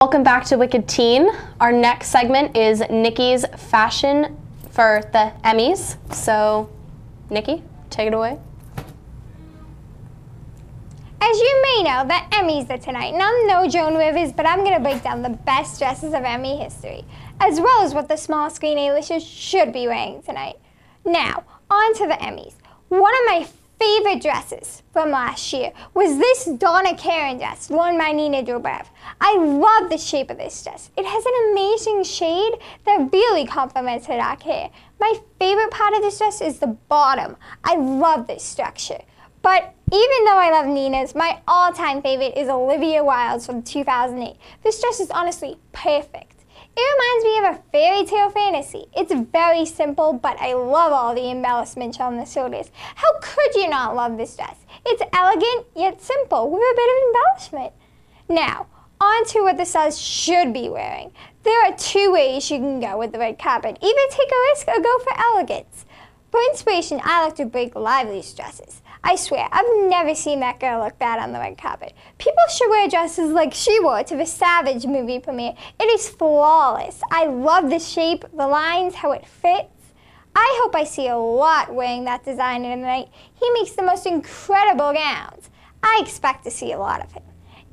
Welcome back to Wicked Teen. Our next segment is Nikki's fashion for the Emmys. So, Nikki, take it away. As you may know, the Emmys are tonight, and I'm no Joan Rivers, but I'm going to break down the best dresses of Emmy history, as well as what the small screen A-listers should be wearing tonight. Now, on to the Emmys. One of my favorite dresses from last year was this Donna Karan dress, worn by Nina Dobrev. I love the shape of this dress. It has an amazing shade that really complements her dark hair. My favorite part of this dress is the bottom. I love this structure. But even though I love Nina's, my all-time favorite is Olivia Wilde's from 2008. This dress is honestly perfect. It reminds me of a fairy tale fantasy. It's very simple, but I love all the embellishments on the shoulders. How could you not love this dress? It's elegant, yet simple, with a bit of embellishment. Now, on to what the stars should be wearing. There are two ways you can go with the red carpet. Either take a risk or go for elegance. For inspiration, I like to break Lively's dresses. I swear, I've never seen that girl look bad on the red carpet. People should wear dresses like she wore to the Savage movie premiere. It is flawless. I love the shape, the lines, how it fits. I hope I see a lot wearing that designer tonight. He makes the most incredible gowns. I expect to see a lot of him.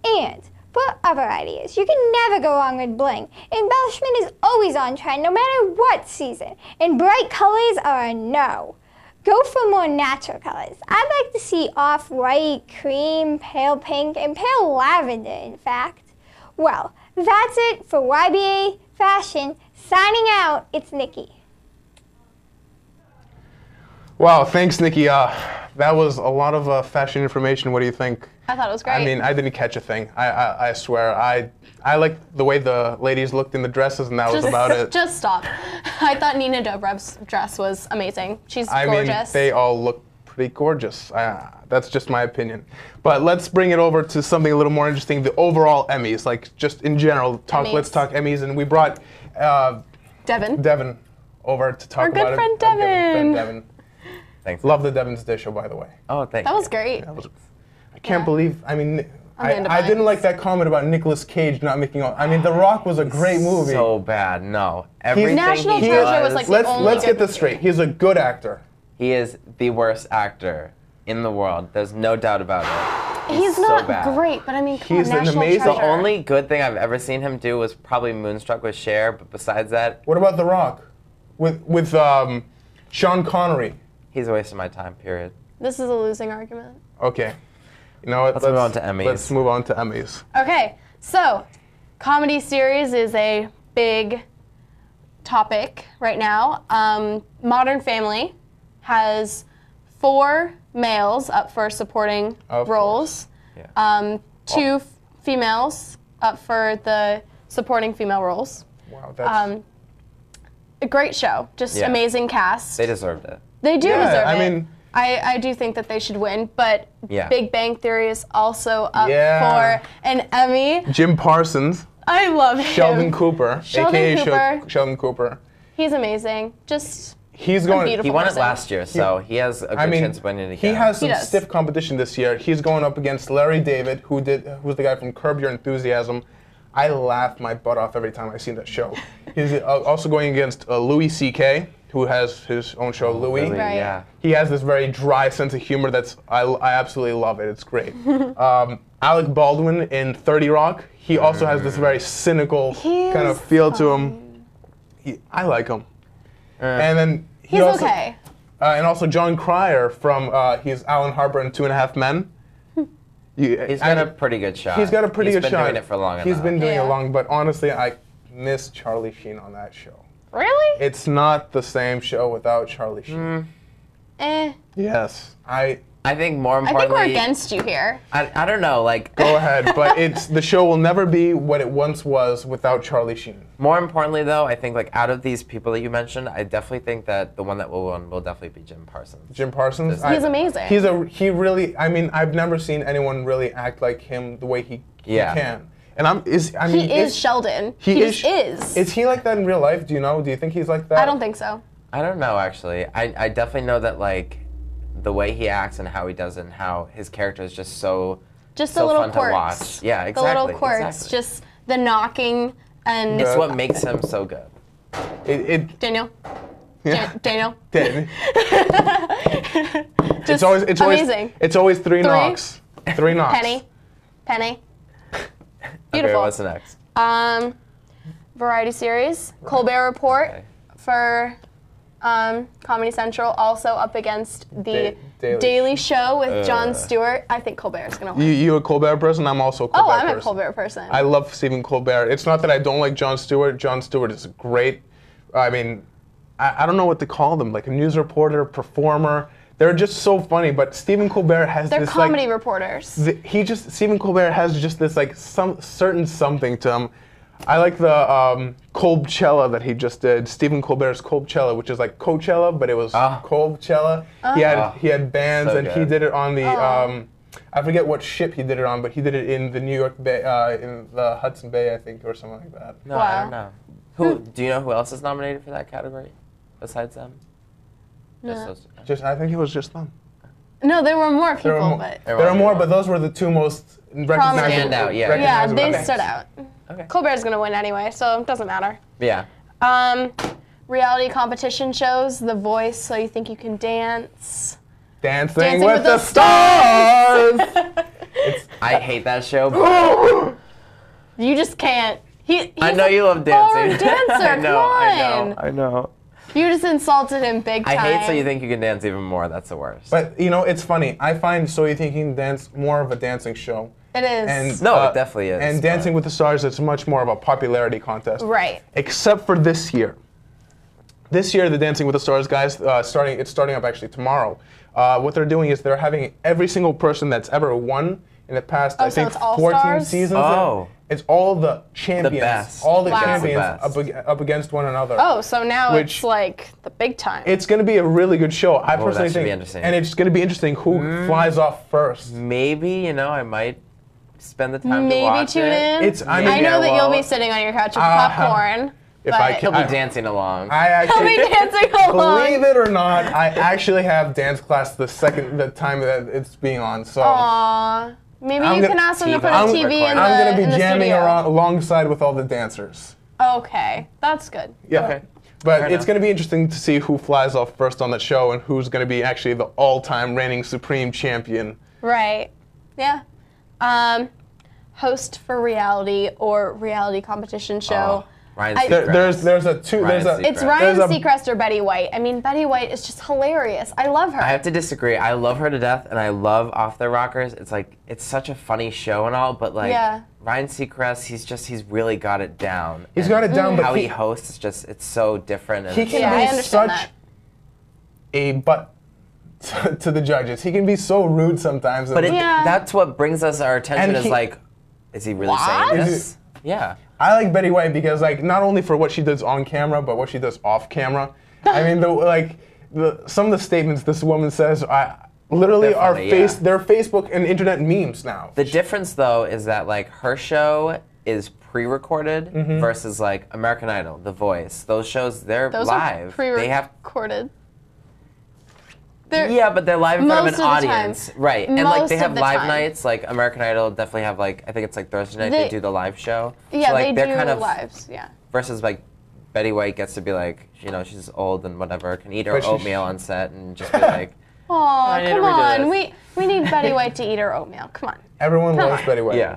And for other ideas, you can never go wrong with bling. Embellishment is always on trend, no matter what season. And bright colors are a no. Go for more natural colors. I'd like to see off-white, cream, pale pink, and pale lavender, in fact. Well, that's it for YBA Fashion. Signing out, it's Nikki. Wow, thanks, Nikki. That was a lot of fashion information. What do you think? I thought it was great. I mean, I didn't catch a thing. I swear. I liked the way the ladies looked in the dresses, and that was about it. Just stop. I thought Nina Dobrev's dress was amazing. She's gorgeous. I mean, they all look pretty gorgeous. That's just my opinion. But let's bring it over to something a little more interesting, the overall Emmys, like just in general. Let's talk Emmys, and we brought Devon over to talk about it. Our good friend Devon. Devon. Thanks. Love the Devon's Day Show, by the way. Oh, thank you. That was great. I can't believe, I mean, I didn't like that comment about Nicolas Cage not making all. I mean, The Rock was a great movie. So bad, no. Everything National he Treasure does, was like the only Let's good get this straight. He's a good actor. He is the worst actor in the world. There's no doubt about it. He's so not bad. great, but I mean, come on, He's an National amazing- Treasure. The only good thing I've ever seen him do was probably Moonstruck with Cher, but besides that, What about The Rock? With Sean Connery. he's a waste of my time, period. This is a losing argument. Okay. You know what? Let's move on to Emmys. Let's move on to Emmys. Okay, so comedy series is a big topic right now. Modern Family has 4 males up for supporting roles. Yeah. 2 females up for the supporting female roles. Wow, that's... A great show, just amazing cast. They deserved it. They do deserve I it. mean, I do think that they should win, but Yeah. Big Bang Theory is also up Yeah. for an Emmy. Jim Parsons, I love him. Sheldon Cooper, Sheldon a.k.a. Cooper. Sheldon Cooper. He's amazing. Just He's a going... beautiful He won it person. last year, so he has a good chance of winning it again. He has some He does. stiff competition this year. He's going up against Larry David, who's the guy from Curb Your Enthusiasm. I laugh my butt off every time I see that show. He's also going against Louis C.K., who has his own show, Louis. Right. Yeah. He has this very dry sense of humor that's, I absolutely love it. It's great. Alec Baldwin in 30 Rock, he also has this very cynical kind of feel to him. I like him. And then He's also, okay. And also John Cryer from, he's Alan Harper in 2.5 Men. He's got a pretty good shot. He's got a pretty good shot. He's been doing it for long enough. He's been doing Yeah. it long, but honestly, I miss Charlie Sheen on that show. Really? It's not the same show without Charlie Sheen. Yes, I think more I importantly... think we're against you here. I don't know, like... go ahead, but the show will never be what it once was without Charlie Sheen. More importantly, though, I think, like, out of these people that you mentioned, I definitely think that the one that will win will definitely be Jim Parsons. Jim Parsons. He's amazing. He really. I mean, I've never seen anyone really act like him the way he can. And He is Sheldon. He just is. Is he like that in real life? Do you know? Do you think he's like that? I don't think so. I don't know, actually. I definitely know that, like, the way he acts and how he does it and how his character is just so Just so the little fun quirks. to watch. Yeah, exactly. The little quirks. Exactly. Just the knocking and It's what makes him so good. Daniel. Yeah. Daniel. It's always amazing. It's always three knocks. 3 knocks. Penny. Okay, Beautiful. what's the next? Variety series. Colbert Report for Comedy Central, also up against the Daily Show with Jon Stewart. I think Colbert's gonna win. You a Colbert person? I'm also a Colbert person. I'm a Colbert person. I love Stephen Colbert. It's not that I don't like Jon Stewart. Jon Stewart is great. I mean, I don't know what to call them, like a news reporter, performer. They're just so funny, but Stephen Colbert has They're this comedy like, reporters. Stephen Colbert has just this like some certain something to him. I like the Colbcella that he just did. Stephen Colbert's Colbcella, which is like Coachella, but it was Colbcella. He had bands, so and good. he did it on the I forget what ship he did it on, but he did it in the New York Bay, in the Hudson Bay, I think, or something like that. No, I don't know. Who do you know who else is nominated for that category besides them? No. I think it was just them. No, there were more people, but There were more, but those were the 2 most recognizable. Standout, yeah. yeah, recognizable they names. stood out. Okay. Colbert's gonna win anyway, so it doesn't matter. Yeah. Reality competition shows, The Voice, So You Think You Can Dance. Dancing with the Stars. I hate that show. But You just can't. He's I know a you love former dancing. dancer. I know, Come on. I know. You just insulted him big time. I hate So You Think You Can Dance even more. That's the worst. But you know, it's funny. I find So You Think You Can Dance more of a dancing show. It is. And, No, it definitely is, And but- Dancing with the Stars, it's much more of a popularity contest. Right. Except for this year. This year, the Dancing with the Stars guys, it's starting up actually tomorrow. What they're doing is they're having every single person that's ever won in the past, I so think, it's all 14 stars? seasons. Oh. It's all the champions. best. All the Wow. champions The best. up against one another. Oh, so now Which- it's like the big time. It's going to be a really good show. I personally that should think. be interesting. And it's going to be interesting who flies off first. Maybe, I might spend the time to Maybe watch tune it. in. I I mean, know that you'll well, be sitting on your couch with popcorn. if but I He'll can- be dancing along. I He'll actually. be dancing along. Believe it or not, I actually have dance class the time that it's being on. So Aww. Maybe I'm you gonna- can ask them to put a I'm TV in the I'm gonna be in the jamming studio. around alongside with all the dancers. Okay, that's good. Yeah. Okay. But Fair it's enough. going to be interesting to see who flies off first on the show and who's going to be actually the all-time reigning supreme champion. Right. Yeah. Host for reality or reality competition show. Ryan I- Seacrest. There's a two. Ryan There's a. Seacrest. It's Ryan There's a- Seacrest or Betty White. I mean, Betty White is just hilarious. I love her. I have to disagree. I love her to death, and I love Off the Rockers. It's like it's such a funny show and all, but like Yeah. Ryan Seacrest, he's really got it down. He's And got it down, but how he he- hosts is just it's so different. And He it's can Yeah, I be understand such that. a butt to the judges. He can be so rude sometimes. But Yeah. that's what brings us our attention. And Is he- like, is he really What? saying Is this? Yeah. I like Betty White because like not only for what she does on camera, but what she does off camera. I mean, some of the statements this woman says, literally They're are funny, yeah. they're Facebook and internet memes now. The difference, though, is that like her show is pre-recorded versus like American Idol, The Voice. Those shows, they're Those live. are They have pre-recorded. yeah, but they're live in front of Most an of the time. audience, right? And like they Most have of the live time. nights. Like American Idol definitely have like I think it's like Thursday night they do the live show. Yeah, so, like, they they're do kind of lives. Yeah. versus like Betty White gets to be like she's old and whatever can eat her But she- oatmeal on set and just be like. Aw, I need to come redo on. this. We need Betty White to eat her oatmeal. Come on. Everyone Come loves on. Betty White. Yeah.